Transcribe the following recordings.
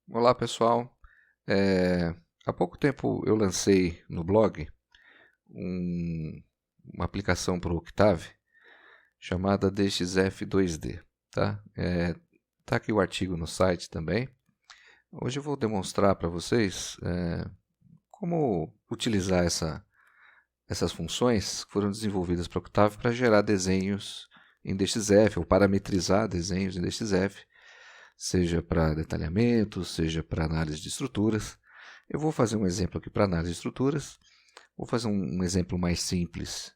Olá pessoal, há pouco tempo eu lancei no blog uma aplicação para o Octave chamada DXF2D, tá? Tá aqui o artigo no site também. Hoje eu vou demonstrar para vocês como utilizar essas funções que foram desenvolvidas para o Octave para gerar desenhos em DXF ou parametrizar desenhos em DXF, seja para detalhamento, seja para análise de estruturas. Eu vou fazer um exemplo aqui para análise de estruturas. Vou fazer um exemplo mais simples,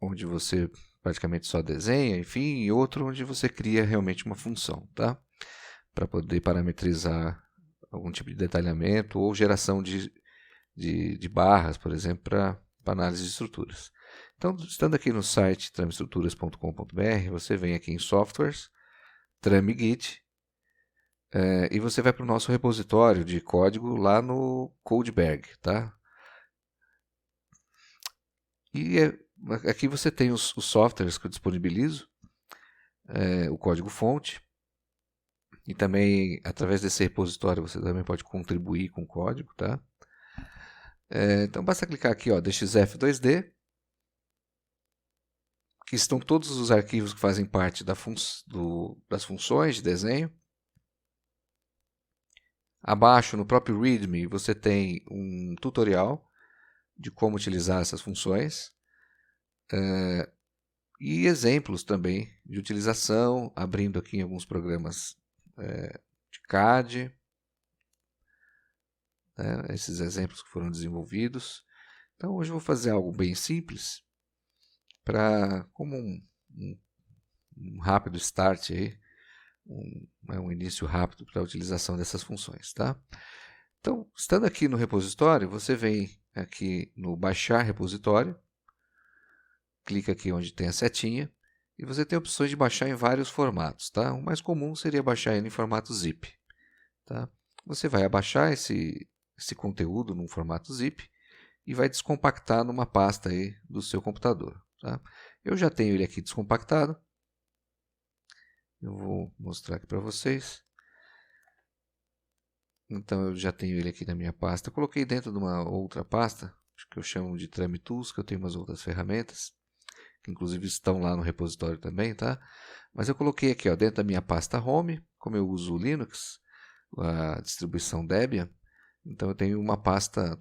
onde você praticamente só desenha, enfim, e outro onde você cria realmente uma função, tá? Para poder parametrizar algum tipo de detalhamento ou geração de barras, por exemplo, para análise de estruturas. Então, estando aqui no site tramestruturas.com.br, você vem aqui em Softwares, TrameGit, e você vai para o nosso repositório de código lá no Codeberg, tá? E aqui você tem os softwares que eu disponibilizo, o código-fonte, e também através desse repositório você também pode contribuir com o código, tá? Então basta clicar aqui, ó, DXF2D, que estão todos os arquivos que fazem parte das funções de desenho. Abaixo, no próprio README, você tem um tutorial de como utilizar essas funções. E exemplos também de utilização, abrindo aqui em alguns programas de CAD, esses exemplos que foram desenvolvidos. Então hoje eu vou fazer algo bem simples, como um rápido start aí, um início rápido para a utilização dessas funções, tá? Então, estando aqui no repositório, você vem aqui no baixar repositório, clica aqui onde tem a setinha, e você tem opções de baixar em vários formatos, tá? O mais comum seria baixar ele em formato zip, tá? Você vai abaixar esse conteúdo num formato zip e vai descompactar numa pasta aí do seu computador, tá? Eu já tenho ele aqui descompactado. Eu vou mostrar aqui para vocês. Então eu já tenho ele aqui na minha pasta. Eu coloquei dentro de uma outra pasta, que eu chamo de Trame Tools, que eu tenho umas outras ferramentas, que inclusive estão lá no repositório também, tá? Mas eu coloquei aqui, ó, dentro da minha pasta Home, como eu uso o Linux, a distribuição Debian, então eu tenho uma pasta,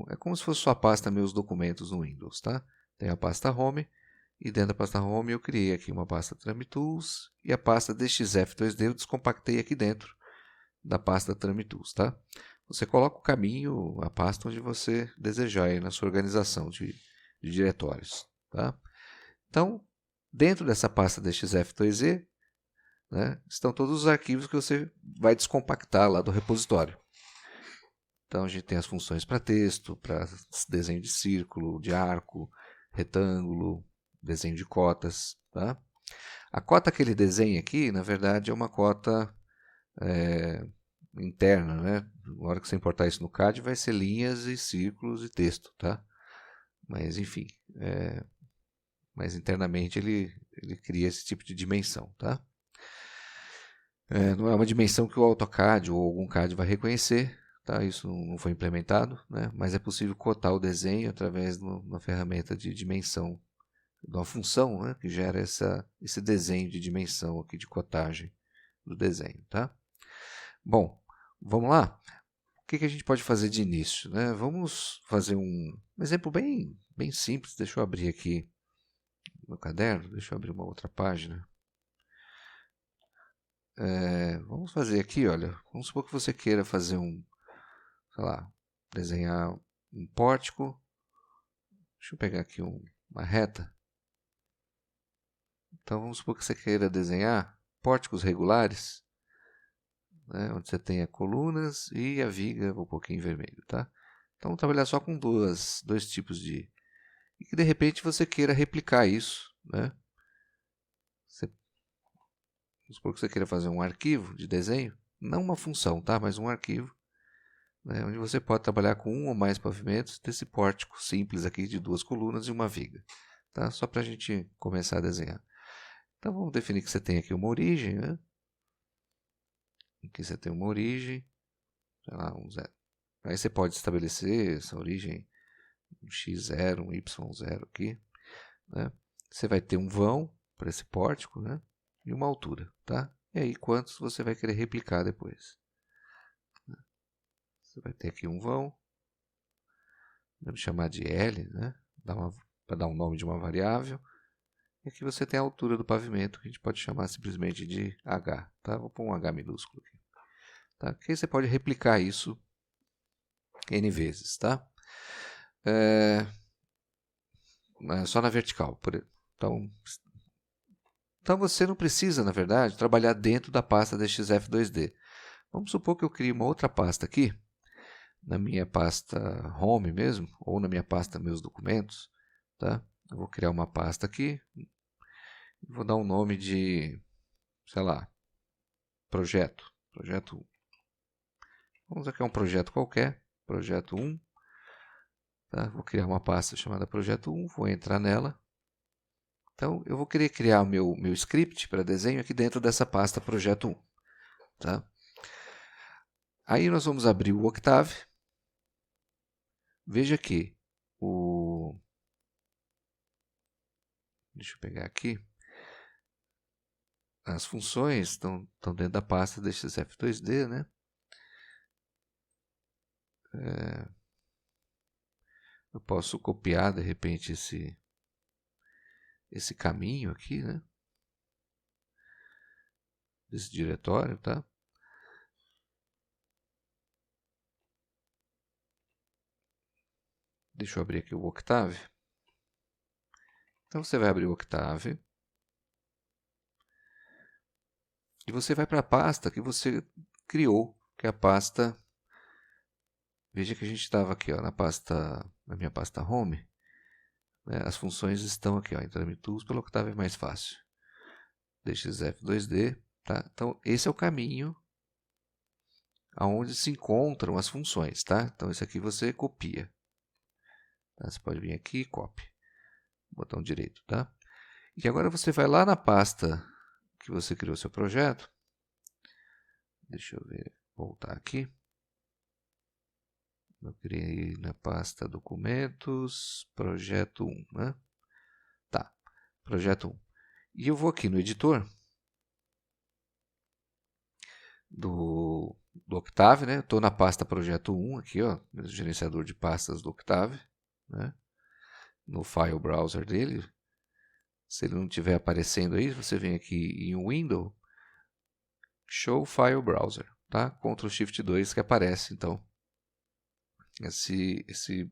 é como se fosse só a pasta meus documentos no Windows, tá? Tem a pasta Home, e dentro da pasta Home eu criei aqui uma pasta Trame Tools, e a pasta DXF2D eu descompactei aqui dentro da pasta Trame Tools, tá? Você coloca o caminho, a pasta onde você desejar aí na sua organização de diretórios, tá? Então, dentro dessa pasta DXF2Z, né, estão todos os arquivos que você vai descompactar lá do repositório. Então, a gente tem as funções para texto, para desenho de círculo, de arco, retângulo, desenho de cotas, tá? A cota que ele desenha aqui, na verdade, é uma cota interna, né? Na hora que você importar isso no CAD, vai ser linhas e círculos e texto, tá? Mas, enfim, mas internamente ele cria esse tipo de dimensão, tá? Não é uma dimensão que o AutoCAD ou algum CAD vai reconhecer, tá? Isso não foi implementado, né? Mas é possível cotar o desenho através de uma ferramenta de dimensão, de uma função, né? Que gera esse desenho de dimensão aqui de cotagem do desenho, tá? Bom, vamos lá? O que a gente pode fazer de início, né? Vamos fazer um exemplo bem simples. Deixa eu abrir aqui meu caderno, deixa eu abrir uma outra página. Vamos fazer aqui, olha, vamos supor que você queira fazer sei lá, desenhar um pórtico. Deixa eu pegar aqui uma reta. Então vamos supor que você queira desenhar pórticos regulares, né, onde você tenha colunas e a viga um pouquinho vermelho, tá? Então vamos trabalhar só com dois tipos e que de repente você queira replicar isso, né? Vamos supor que você queira fazer um arquivo de desenho, não uma função, tá? Mas um arquivo, né? Onde você pode trabalhar com um ou mais pavimentos desse pórtico simples aqui de duas colunas e uma viga, tá? Só para a gente começar a desenhar. Então vamos definir que você tem aqui uma origem, né? Aqui você tem uma origem, sei lá, um 0. Aí você pode estabelecer essa origem, um x0, um y0 aqui, né? Você vai ter um vão para esse pórtico, né? E uma altura, tá? E aí quantos você vai querer replicar depois? Você vai ter aqui um vão, vamos chamar de L, né? Para dar um nome de uma variável. E aqui você tem a altura do pavimento, que a gente pode chamar simplesmente de H, tá? Vou pôr um H minúsculo aqui. Tá? Aqui você pode replicar isso N vezes, tá? Só na vertical. Então você não precisa, na verdade, trabalhar dentro da pasta DXF2D. Vamos supor que eu crie uma outra pasta aqui, na minha pasta Home mesmo, ou na minha pasta Meus Documentos. Tá? Eu vou criar uma pasta aqui, vou dar um nome de, sei lá, Projeto 1. Vamos aqui a um projeto qualquer, Projeto 1. Tá? Vou criar uma pasta chamada Projeto 1, vou entrar nela. Então, eu vou querer criar o meu script para desenho aqui dentro dessa pasta Projeto 1. Tá? Aí nós vamos abrir o Octave. Veja que deixa eu pegar aqui. As funções estão dentro da pasta DXF2D, né? Eu posso copiar, de repente, esse caminho aqui, né? Desse diretório, tá? Deixa eu abrir aqui o Octave. Então, você vai abrir o Octave. E você vai para a pasta que você criou, que é a pasta... Veja que a gente estava aqui, ó, na minha pasta Home. Né? As funções estão aqui, ó, em Trame Tools, pelo Octave é mais fácil. DXF2D, tá? Então, esse é o caminho aonde se encontram as funções, tá? Então, esse aqui você copia. Tá? Você pode vir aqui e copy. Botão direito, tá? E agora você vai lá na pasta que você criou seu projeto. Deixa eu ver, voltar aqui. Eu criei na pasta Documentos, Projeto 1, né? Tá, Projeto 1. E eu vou aqui no editor do Octave, né? Estou na pasta Projeto 1 aqui, ó, no gerenciador de pastas do Octave, né? No File Browser dele. Se ele não estiver aparecendo aí, você vem aqui em Window, Show File Browser, tá? Ctrl Shift 2 que aparece, então, esse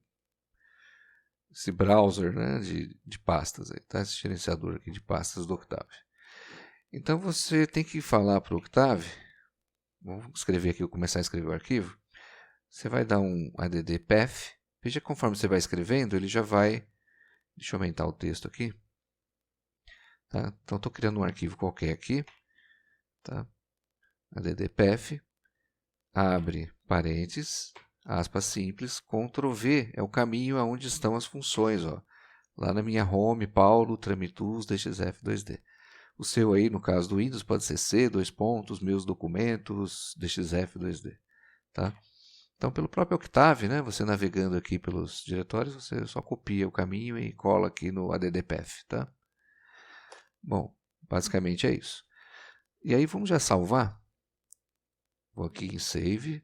browser, né, de pastas, aí, tá? Esse gerenciador aqui de pastas do Octave. Então você tem que falar para o Octave, vamos escrever aqui, vou começar a escrever o arquivo. Você vai dar um add path. Veja que conforme você vai escrevendo, ele já vai... Deixa eu aumentar o texto aqui. Tá? Então estou criando um arquivo qualquer aqui. Tá? Add path. Abre parênteses, aspas simples, Ctrl V é o caminho aonde estão as funções, ó. Lá na minha home, Paulo, Trame Tools, DXF2D. O seu aí, no caso do Windows, pode ser C, meus documentos, DXF2D. Tá? Então, pelo próprio Octave, né, você navegando aqui pelos diretórios, você só copia o caminho e cola aqui no add path. Tá? Bom, basicamente é isso. E aí vamos já salvar. Vou aqui em Save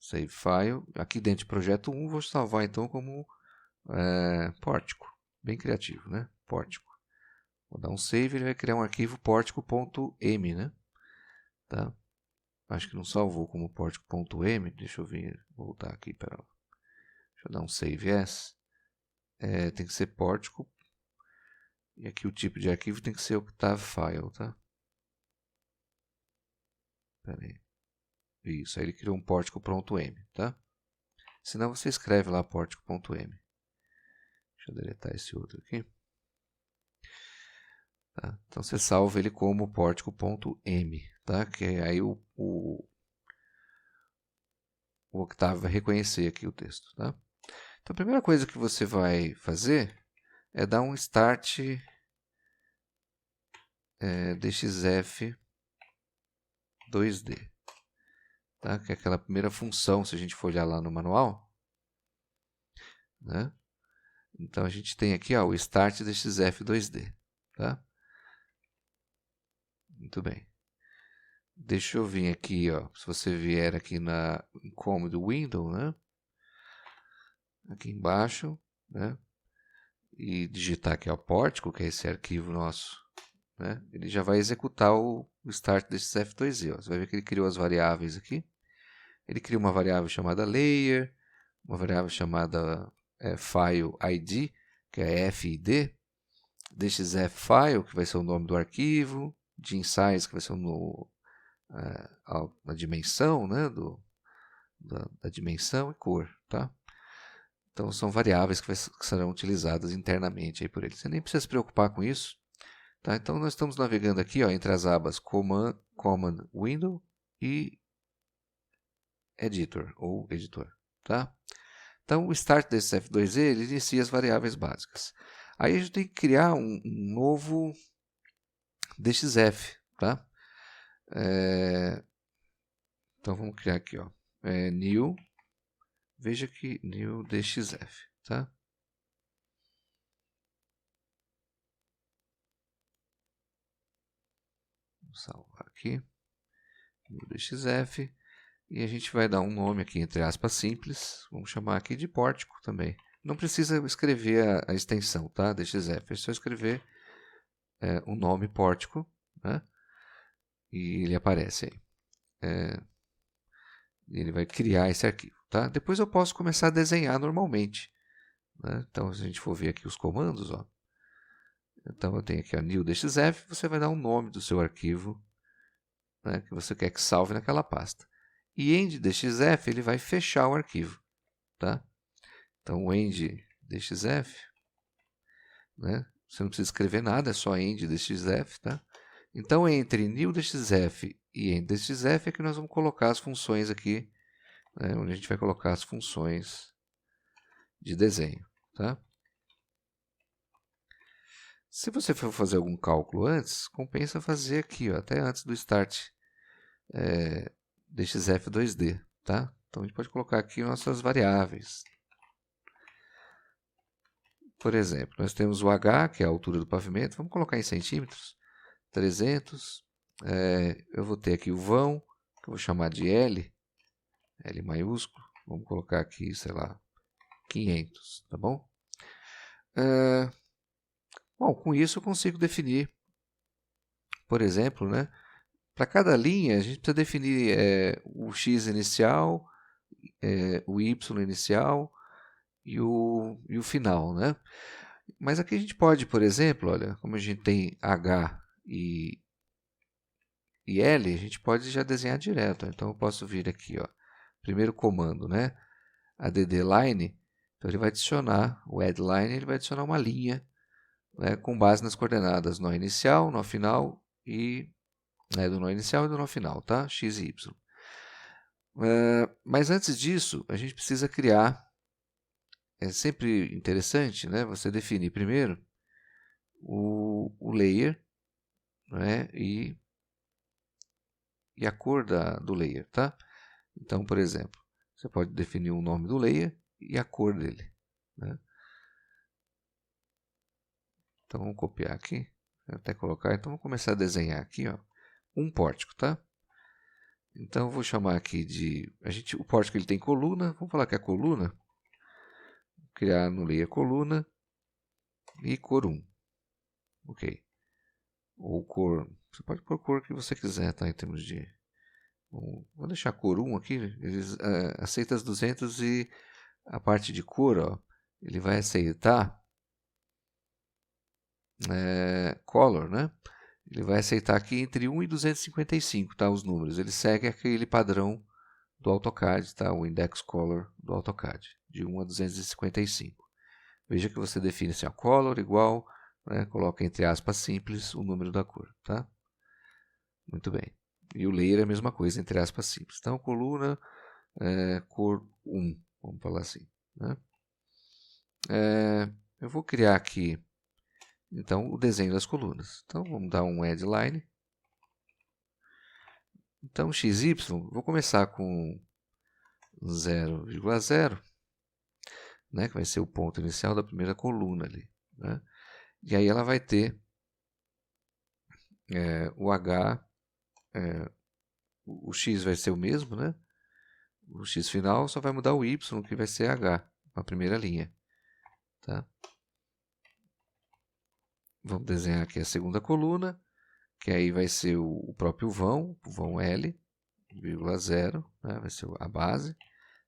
File. Aqui dentro de Projeto 1, vou salvar então como pórtico. Bem criativo, né? Pórtico. Vou dar um Save, ele vai criar um arquivo pórtico.m, né? Tá? Acho que não salvou como pórtico.m. Deixa eu voltar aqui. Deixa eu dar um Save As. Tem que ser pórtico. E aqui o tipo de arquivo tem que ser Octave File, tá? Espera aí. Isso, aí ele criou um pórtico.m, tá? Senão você escreve lá pórtico.m. Deixa eu deletar esse outro aqui. Tá? Então você salva ele como pórtico.m, tá? Que aí o Octave vai reconhecer aqui o texto, tá? Então a primeira coisa que você vai fazer é dar um start DXF 2D. tá? Que é aquela primeira função, se a gente for olhar lá no manual, né? Então a gente tem aqui, ó, o start DXF2D, tá? Muito bem. Deixa eu vir aqui, ó, se você vier aqui na Income do Window, né? Aqui embaixo, né? E digitar aqui, ó, Pórtico, que é esse arquivo nosso, né? Ele já vai executar o start DXF2D, ó. Você vai ver que ele criou as variáveis aqui. Ele cria uma variável chamada layer, uma variável chamada file ID, que é FID, DXF file, que vai ser o nome do arquivo, gin size, que vai ser a dimensão, né, da dimensão, e cor, tá? Então são variáveis que serão utilizadas internamente aí por ele. Você nem precisa se preocupar com isso, tá? Então nós estamos navegando aqui, ó, entre as abas Command Window e Editor ou Editor, tá? Então o start desse F2E ele inicia as variáveis básicas. Aí a gente tem que criar um novo DXF, tá? Então vamos criar aqui, ó, new, veja que new DXF, tá? Vou salvar aqui, new DXF, e a gente vai dar um nome aqui, entre aspas, simples, vamos chamar aqui de Pórtico também. Não precisa escrever a extensão, tá? DXF, é só escrever o nome Pórtico, né? E ele aparece aí. Ele vai criar esse arquivo, tá? Depois eu posso começar a desenhar normalmente, né? Então, se a gente for ver aqui os comandos, ó, então eu tenho aqui a new DXF, você vai dar um nome do seu arquivo, né, que você quer que salve naquela pasta. E end DXF, ele vai fechar o arquivo, tá? Então, o end DXF, né, você não precisa escrever nada, é só end DXF, tá? Então, entre new DXF e end DXF é que nós vamos colocar as funções aqui, né, onde a gente vai colocar as funções de desenho, tá? Se você for fazer algum cálculo antes, compensa fazer aqui, ó, até antes do start DXF2D, tá? Então a gente pode colocar aqui nossas variáveis. Por exemplo, nós temos o H, que é a altura do pavimento, vamos colocar em centímetros, 300. Eu vou ter aqui o vão, que eu vou chamar de L, L maiúsculo, vamos colocar aqui, sei lá, 500, tá bom? Bom, com isso eu consigo definir, por exemplo, né? Para cada linha, a gente precisa definir o x inicial, o y inicial e o final, né? Mas aqui a gente pode, por exemplo, olha, como a gente tem H e L, a gente pode já desenhar direto. Então eu posso vir aqui, ó, primeiro comando, né? Add line, então ele vai adicionar, o add line, ele vai adicionar uma linha, né, com base nas coordenadas nó inicial, nó final e do nó inicial e do nó final, tá? X e Y. Mas antes disso, a gente precisa criar, é sempre interessante, né? Você definir primeiro o layer, né? E a cor do layer, tá? Então, por exemplo, você pode definir o nome do layer e a cor dele, né? Então, vamos copiar aqui, até colocar. Então, vamos começar a desenhar aqui, ó, um pórtico, tá? Então, eu vou chamar aqui de... o pórtico ele tem coluna, vamos falar que é a coluna. Vou criar no layer coluna e cor 1. Ok. Ou cor... Você pode pôr cor que você quiser, tá? Em termos de... Vou deixar cor 1 aqui. Eles aceitam as 200 e a parte de cor, ó, ele vai aceitar color, né? Ele vai aceitar aqui entre 1 e 255, tá? Os números. Ele segue aquele padrão do AutoCAD, tá? O index color do AutoCAD, de 1 a 255. Veja que você define assim, a color igual, né? Coloca entre aspas simples o número da cor, tá? Muito bem. E o layer é a mesma coisa, entre aspas simples. Então, coluna, cor 1, vamos falar assim, né? Eu vou criar aqui, então, o desenho das colunas. Então, vamos dar um add line. Então, XY, vou começar com 0,0, né, que vai ser o ponto inicial da primeira coluna ali, né? E aí ela vai ter o H, o X vai ser o mesmo, né? O X final só vai mudar o Y, que vai ser H, a primeira linha, tá? Vamos desenhar aqui a segunda coluna, que aí vai ser o próprio vão L, vírgula 0, né? Vai ser a base,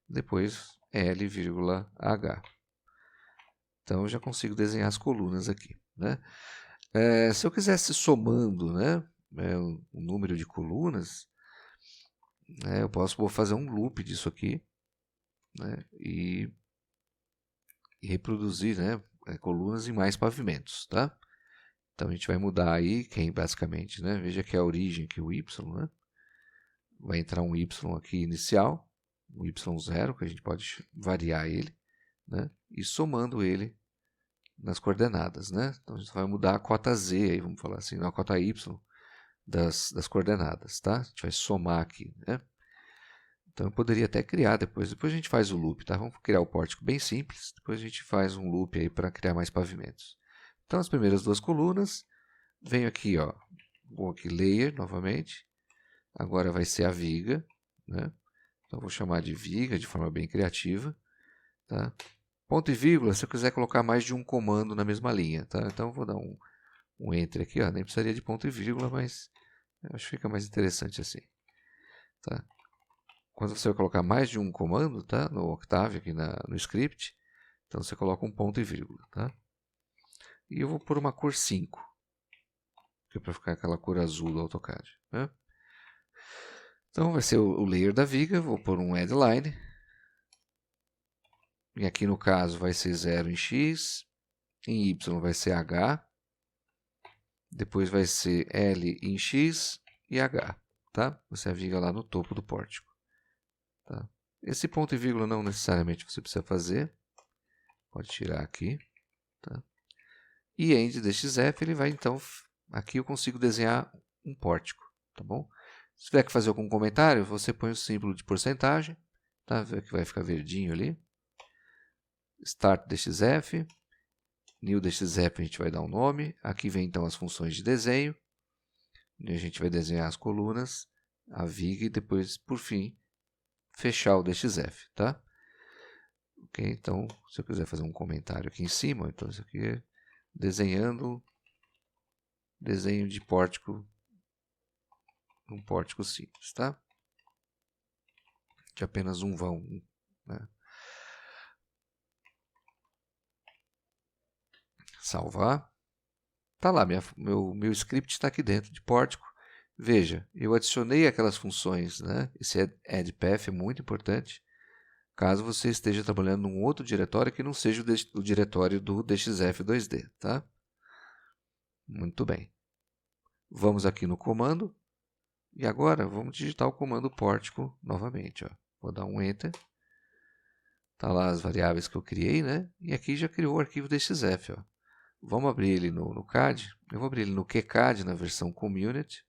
depois L, vírgula H. Então, eu já consigo desenhar as colunas aqui, né? Se eu quisesse somando, né, o número de colunas, né, eu vou fazer um loop disso aqui, né, e reproduzir, né, colunas em mais pavimentos, tá? Então, a gente vai mudar aí, basicamente, né, veja que é a origem aqui, o Y, né? Vai entrar um Y aqui inicial, um Y0, que a gente pode variar ele, né, e somando ele nas coordenadas, né? Então, a gente vai mudar a cota Z, aí, vamos falar assim, a cota Y das coordenadas, tá? A gente vai somar aqui, né? Então, eu poderia até criar depois a gente faz o loop, tá? Vamos criar o pórtico bem simples, depois a gente faz um loop aí para criar mais pavimentos. Então, as primeiras duas colunas, venho aqui, ó, vou aqui layer novamente, agora vai ser a viga, né? Então, vou chamar de viga de forma bem criativa, tá? Ponto e vírgula, se eu quiser colocar mais de um comando na mesma linha, tá? Então, eu vou dar um enter aqui, ó, nem precisaria de ponto e vírgula, mas eu acho que fica mais interessante assim, tá? Quando você vai colocar mais de um comando, tá? No Octave, aqui no script, então você coloca um ponto e vírgula, tá? E eu vou pôr uma cor 5, que é para ficar aquela cor azul do AutoCAD, né? Então vai ser o layer da viga, vou pôr um add line, e aqui no caso vai ser 0 em X, em Y vai ser H, depois vai ser L em X e H, tá? Você é a viga lá no topo do pórtico. Tá? Esse ponto e vírgula não necessariamente você precisa fazer, pode tirar aqui, tá? E end dxf, ele vai então, aqui eu consigo desenhar um pórtico, tá bom? Se tiver que fazer algum comentário, você põe o símbolo de porcentagem, tá? Vê que vai ficar verdinho ali. Start dxf, new dxf a gente vai dar um nome, aqui vem então as funções de desenho, e a gente vai desenhar as colunas, a viga e depois, por fim, fechar o dxf, tá? Ok, então, se eu quiser fazer um comentário aqui em cima, então isso aqui é desenhando desenho de pórtico, um pórtico simples, tá? De apenas um vão, né? Salvar. Tá lá, meu script está aqui dentro de pórtico. Veja, eu adicionei aquelas funções, né? Esse add path é muito importante, caso você esteja trabalhando num outro diretório que não seja o diretório do DXF2D, tá? Muito bem. Vamos aqui no comando, e agora vamos digitar o comando pórtico novamente, ó. Vou dar um enter. Tá lá as variáveis que eu criei, né? E aqui já criou o arquivo DXF, ó. Vamos abrir ele no CAD. Eu vou abrir ele no QCAD, na versão Community.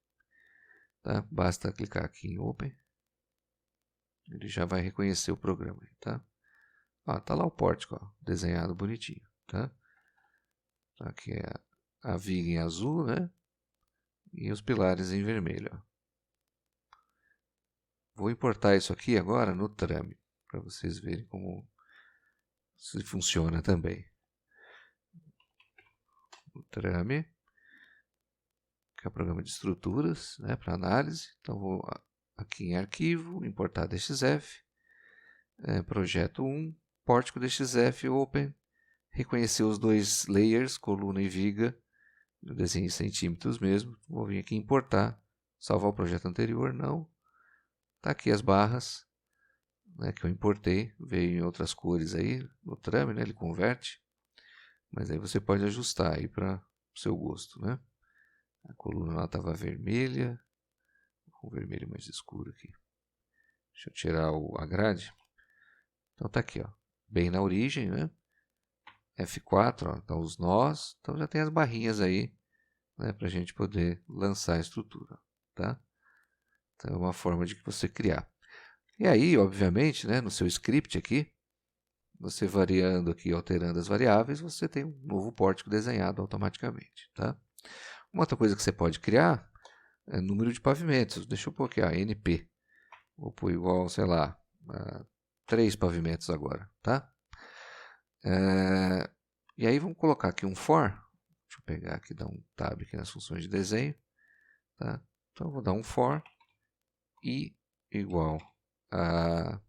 Tá? Basta clicar aqui em Open. Ele já vai reconhecer o programa. Tá? Ó, tá lá o pórtico, ó, desenhado bonitinho. Tá? Aqui é a viga em azul, né? E os pilares em vermelho. Ó. Vou importar isso aqui agora no Trame, para vocês verem como isso funciona também. O Trame, que é o programa de estruturas, né, para análise. Então, vou aqui em arquivo, importar DXF, projeto 1, pórtico DXF, Open, reconhecer os dois layers, coluna e viga, eu desenho em centímetros mesmo, vou vir aqui importar, salvar o projeto anterior, não. Está aqui as barras, né, que eu importei, veio em outras cores aí, no Trame, né, ele converte, mas aí você pode ajustar aí para o seu gosto, né. A coluna lá estava vermelha, com vermelho mais escuro aqui. Deixa eu tirar a grade. Então tá aqui, ó, bem na origem, né? F4, ó, então os nós, então já tem as barrinhas aí, né, para a gente poder lançar a estrutura, tá? Então, é uma forma de você criar. E aí, obviamente, né, no seu script aqui, você variando aqui, alterando as variáveis, você tem um novo pórtico desenhado automaticamente, tá? Uma outra coisa que você pode criar é número de pavimentos. Deixa eu pôr aqui, NP. Vou pôr igual, sei lá, 3 pavimentos agora, tá? E aí vamos colocar aqui um for. Deixa eu pegar aqui, dar um tab aqui nas funções de desenho, tá? Então eu vou dar um for i igual a,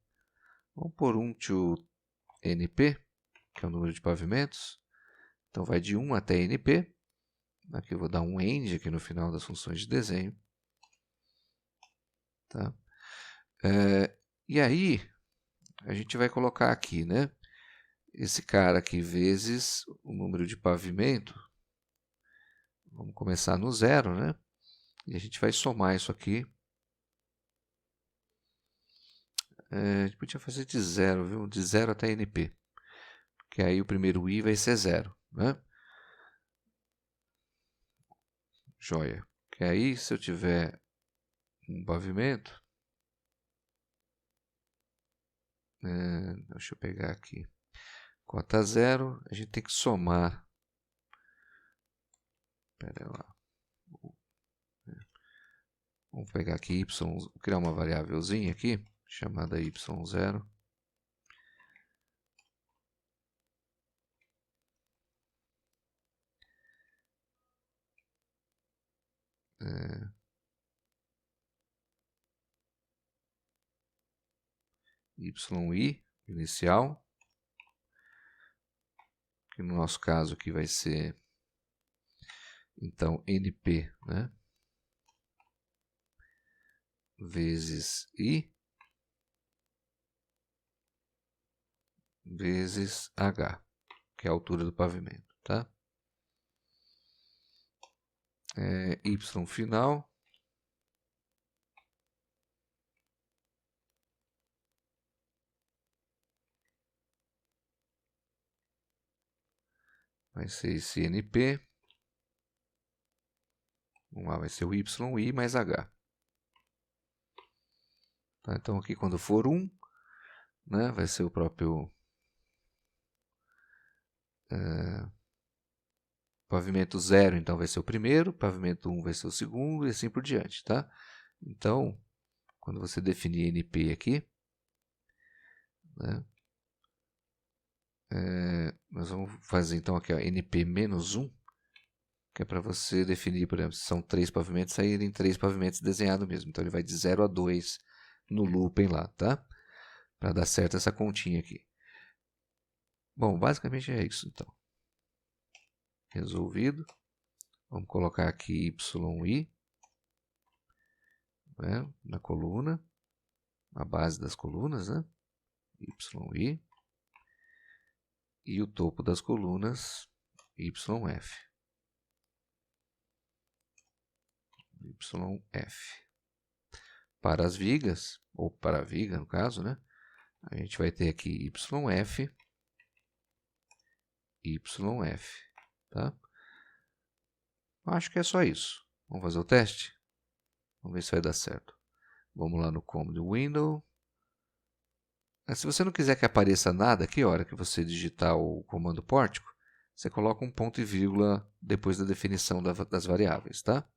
vamos pôr 1 to np, que é o número de pavimentos. Então vai de 1 até np. Aqui eu vou dar um end aqui no final das funções de desenho, tá? E aí a gente vai colocar aqui, né? Esse cara aqui vezes o número de pavimento. Vamos começar no 0, né? E a gente vai somar isso aqui. A gente podia fazer de 0, viu? De 0 até NP. Porque aí o primeiro I vai ser 0, né? Joia. Porque aí, se eu tiver um pavimento... deixa eu pegar aqui. Cota 0, a gente tem que somar. Espera lá. Vamos pegar aqui y, vou criar uma variávelzinha aqui, chamada y0. YI inicial, que no nosso caso aqui vai ser, então, NP, né? Vezes I vezes H, que é a altura do pavimento, tá? Y final vai ser esse NP. Vamos lá, vai ser o YI mais H. Tá? Então aqui quando for 1, né, vai ser o próprio pavimento 0, então vai ser o primeiro, pavimento 1 vai ser o segundo e assim por diante, tá? Então, quando você definir NP aqui, né, nós vamos fazer então aqui, ó, NP menos 1, que é para você definir, por exemplo, se são 3 pavimentos, saírem 3 pavimentos desenhados mesmo. Então ele vai de 0 a 2 no looping lá, tá? Para dar certo essa continha aqui. Bom, basicamente é isso então. Resolvido. Vamos colocar aqui YI, né, na coluna, a base das colunas, né? YI. E o topo das colunas, YF. YF. Para as vigas, ou para a viga no caso, né? A gente vai ter aqui YF, YF, tá? Acho que é só isso. Vamos fazer o teste? Vamos ver se vai dar certo. Vamos lá no Command Window. Se você não quiser que apareça nada aqui, a hora que você digitar o comando pórtico, você coloca um ponto e vírgula depois da definição das variáveis, tá?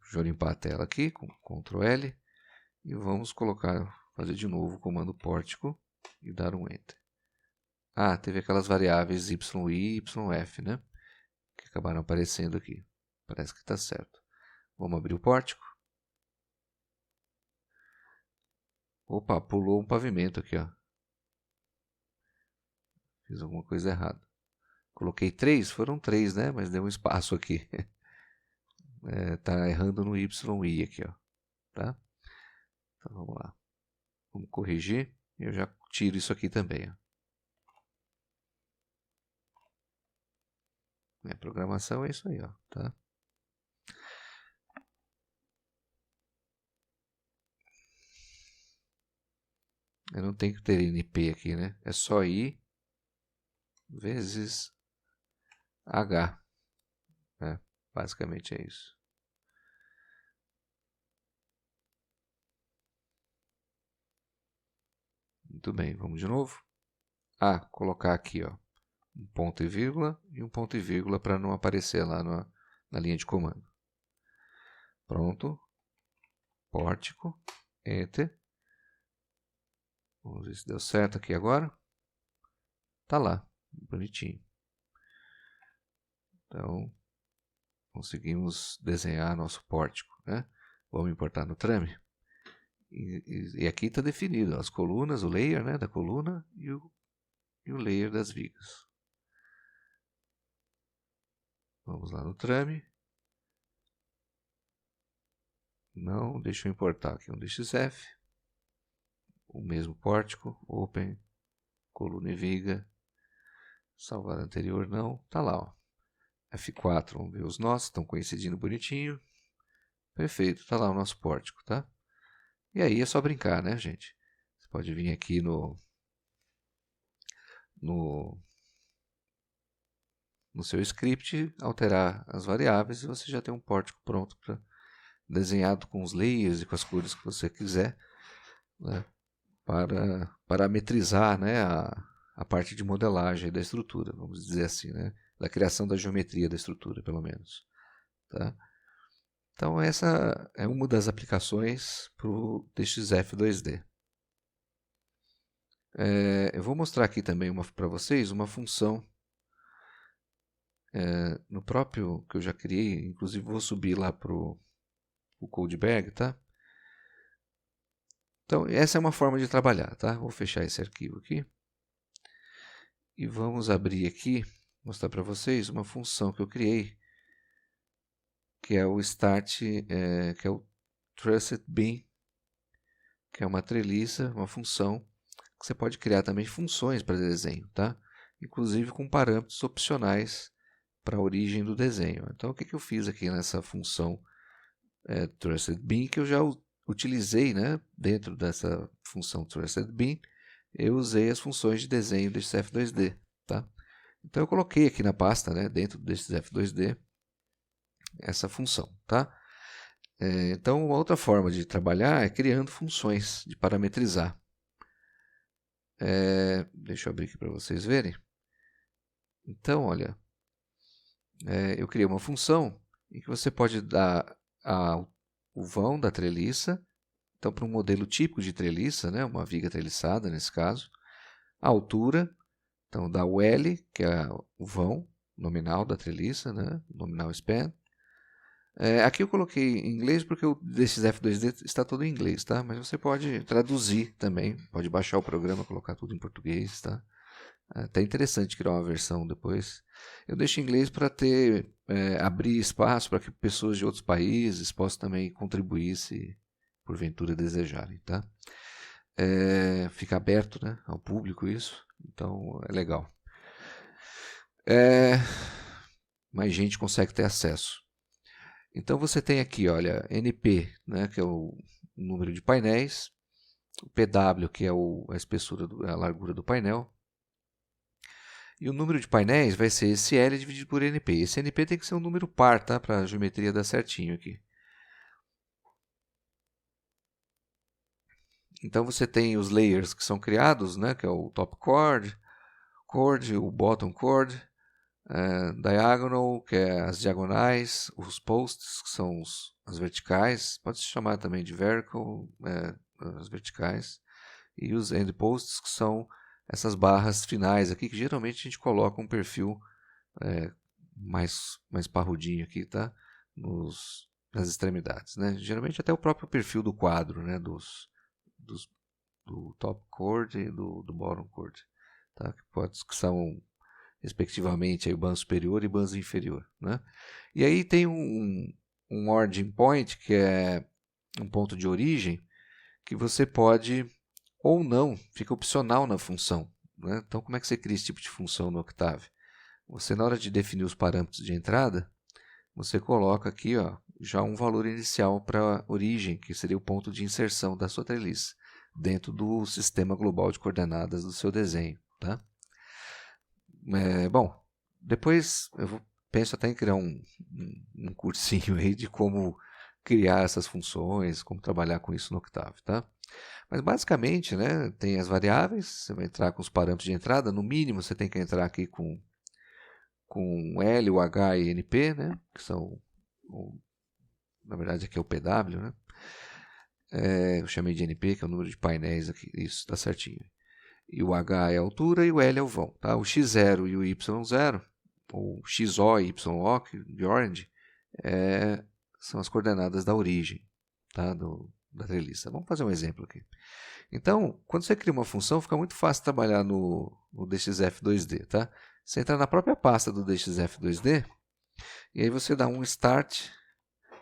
Deixa eu limpar a tela aqui com Ctrl L e vamos fazer de novo o comando pórtico e dar um Enter. Teve aquelas variáveis YI e YF, né? Que acabaram aparecendo aqui. Parece que está certo. Vamos abrir o pórtico. Opa, pulou um pavimento aqui, ó. Fiz alguma coisa errada. Coloquei 3, foram 3, né? Mas deu um espaço aqui. Tá errando no YI aqui, ó. Tá? Então vamos lá. Vamos corrigir. Eu já tiro isso aqui também, ó. Minha programação é isso aí, ó, tá? Eu não tenho que ter NP aqui, né? É só I vezes H. Basicamente é isso. Muito bem, vamos de novo. Colocar aqui, ó, um ponto e um ponto e vírgula para não aparecer lá na linha de comando. Pronto. Pórtico. Enter. Vamos ver se deu certo aqui agora. Tá lá, bonitinho. Então, conseguimos desenhar nosso pórtico, né? Vamos importar no Trame. E aqui está definido as colunas, o layer, né, da coluna e o layer das vigas. Vamos lá no Trame. Não, deixa eu importar aqui um DXF. O mesmo pórtico, Open, coluna e viga. Salvar anterior, não. Tá lá, ó. F4, vamos ver os nossos, estão coincidindo bonitinho. Perfeito, tá lá o nosso pórtico, tá? E aí é só brincar, né, gente? Você pode vir aqui no seu script, alterar as variáveis e você já tem um pórtico pronto para desenhado com os layers e com as cores que você quiser, né, para parametrizar, né, a parte de modelagem da estrutura, vamos dizer assim, né, da criação da geometria da estrutura, pelo menos. Tá? Então essa é uma das aplicações para o DXF 2D. Eu vou mostrar aqui também para vocês uma função no próprio que eu já criei, inclusive vou subir lá para o Codebag, tá? Então, essa é uma forma de trabalhar, tá? Vou fechar esse arquivo aqui. E vamos abrir aqui, mostrar para vocês uma função que eu criei, que é o Start, que é o Trusted Beam, que é uma treliça, uma função, que você pode criar também funções para desenho, tá? Inclusive com parâmetros opcionais para a origem do desenho. Então, o que eu fiz aqui nessa função Trusted Beam, que eu já utilizei, né, dentro dessa função Trusted Beam, eu usei as funções de desenho do DXF2D, tá? Então eu coloquei aqui na pasta, né, dentro do DXF2D, essa função, tá? Então uma outra forma de trabalhar é criando funções de parametrizar. Deixa eu abrir aqui para vocês verem. Então, olha, eu criei uma função em que você pode dar o vão da treliça. Então, para um modelo típico de treliça, né, uma viga treliçada nesse caso, a altura, então dá o L, que é o vão nominal da treliça, né, nominal span. Aqui eu coloquei em inglês porque o DXF2D está todo em inglês, tá? Mas você pode traduzir também, pode baixar o programa, colocar tudo em português, tá? É até interessante criar uma versão depois. Eu deixo em inglês para abrir espaço para que pessoas de outros países possam também contribuir se porventura desejarem, tá? Fica aberto, né, ao público isso, então é legal. Mais gente consegue ter acesso. Então você tem aqui, olha, NP, né, que é o número de painéis, o PW, que é a espessura, a largura do painel, e o número de painéis vai ser esse L dividido por NP. Esse NP tem que ser um número par, tá, para a geometria dar certinho aqui. Então você tem os layers que são criados, né, que é o top chord, o bottom chord, diagonal, que é as diagonais, os posts, que são as verticais, pode se chamar também de vertical, as verticais, e os end posts, que são essas barras finais aqui, que geralmente a gente coloca um perfil mais parrudinho aqui, tá? Nas extremidades, né? Geralmente até o próprio perfil do quadro, né? do top chord e do bottom chord, tá? Que são respectivamente aí o banzo superior e banzo inferior, né? E aí tem um origin point, que é um ponto de origem, que você pode ou não, fica opcional na função, né? Então como é que você cria esse tipo de função no Octave? Você, na hora de definir os parâmetros de entrada, você coloca aqui, ó, já um valor inicial para a origem, que seria o ponto de inserção da sua treliça, dentro do sistema global de coordenadas do seu desenho, tá? Bom, depois eu penso até em criar um cursinho aí de como criar essas funções, como trabalhar com isso no Octave, tá? Mas basicamente, né, tem as variáveis, você vai entrar com os parâmetros de entrada, no mínimo você tem que entrar aqui com L, o H e NP, né, que são, na verdade aqui é o PW, né, eu chamei de NP, que é o número de painéis aqui, isso, está certinho. E o H é a altura e o L é o vão, tá? O X0 e o Y0, ou XO e YO, de Orange, são as coordenadas da origem, tá? Da treliça. Vamos fazer um exemplo aqui. Então, quando você cria uma função, fica muito fácil trabalhar no DXF2D, tá? Você entra na própria pasta do DXF2D, e aí você dá um Start.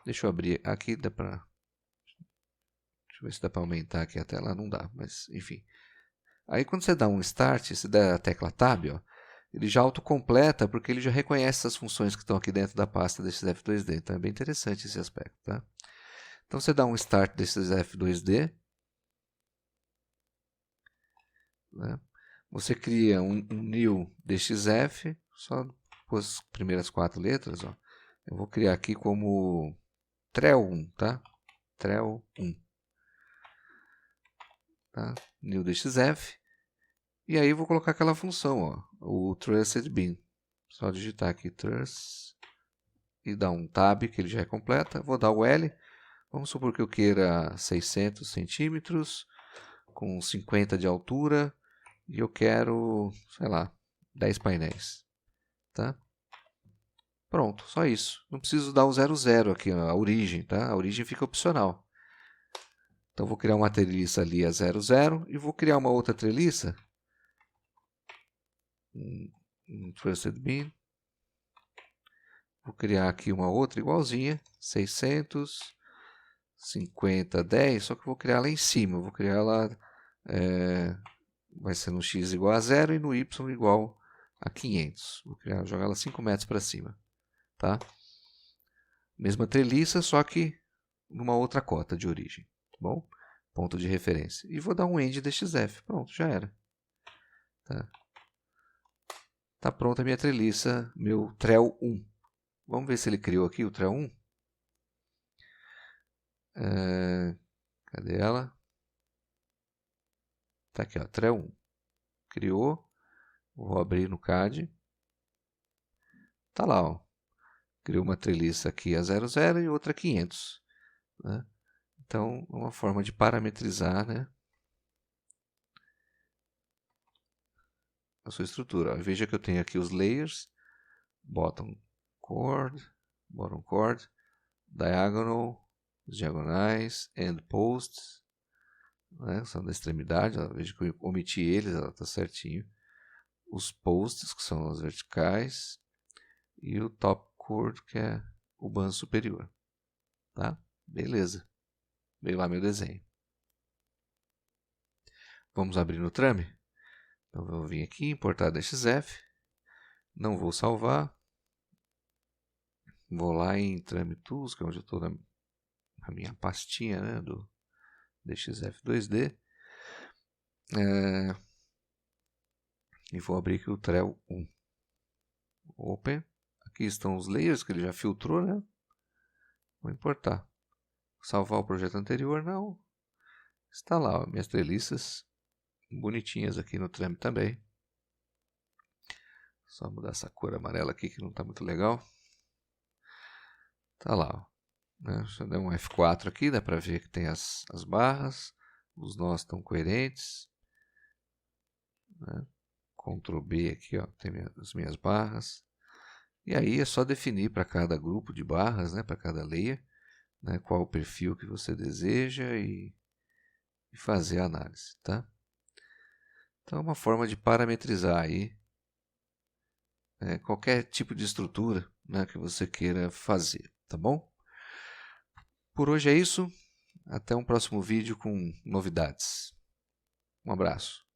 Deixa eu abrir aqui, dá para... Deixa eu ver se dá para aumentar aqui a tela. Não dá, mas enfim. Aí quando você dá um Start, se der a tecla Tab, ó, ele já autocompleta, porque ele já reconhece as funções que estão aqui dentro da pasta DXF2D. Então é bem interessante esse aspecto, tá? Então você dá um Start DXF2D, né? Você cria um new DXF, só as primeiras 4 letras, ó. Eu vou criar aqui como TREL1, tá? TREL1. Tá? New DXF. E aí eu vou colocar aquela função, ó, o Trusted Bin. Só digitar aqui Trust e dar um Tab, que ele já é completa. Vou dar o L. Vamos supor que eu queira 600 centímetros, com 50 de altura. E eu quero, sei lá, 10 painéis. Tá? Pronto, só isso. Não preciso dar o 00 aqui, a origem, tá? A origem fica opcional. Então, vou criar uma treliça ali a 00 e vou criar uma outra treliça. Um Trusted Bin. Vou criar aqui uma outra igualzinha, 600, 50, 10, só que eu vou criar lá em cima. Eu vou criar ela, vai ser no x igual a 0 e no y igual a 500. Vou jogar ela 5 metros para cima. Tá? Mesma treliça, só que numa outra cota de origem. Tá bom? Ponto de referência. E vou dar um end DXF. Pronto, já era. Tá? Tá pronta a minha treliça, meu TREL 1. Vamos ver se ele criou aqui o TREL 1. Cadê ela? Tá aqui, ó, TREL 1. Criou. Vou abrir no CAD. Tá lá, ó. Criou uma treliça aqui a 00 e outra a 500. Né? Então, é uma forma de parametrizar, né, a sua estrutura. Ó, veja que eu tenho aqui os layers, bottom chord, diagonal, os diagonais, end posts, né, são da extremidade. Ó, veja que eu omiti eles, está certinho. Os posts, que são as verticais, e o top chord, que é o banzo superior. Tá? Beleza. Veio lá meu desenho. Vamos abrir no Trame. Então, vou vir aqui, importar DXF. Não vou salvar. Vou lá em Trame Tools, que é onde eu estou na minha pastinha, né, do DXF2D. E vou abrir aqui o TREL 1. Open. Aqui estão os layers que ele já filtrou, né? Vou importar. Salvar o projeto anterior, não. Está lá, ó, minhas treliças bonitinhas aqui no Trame também. Só mudar essa cor amarela aqui que não está muito legal. Tá lá, ó, né? Se eu der um F4 aqui, dá para ver que tem as barras. Os nós estão coerentes. Né? Ctrl B aqui, ó, tem as minhas barras. E aí é só definir para cada grupo de barras, né, para cada layer, né, qual o perfil que você deseja e fazer a análise. Tá? Então é uma forma de parametrizar aí, qualquer tipo de estrutura, né, que você queira fazer. Tá bom? Por hoje é isso. Até um próximo vídeo com novidades. Um abraço.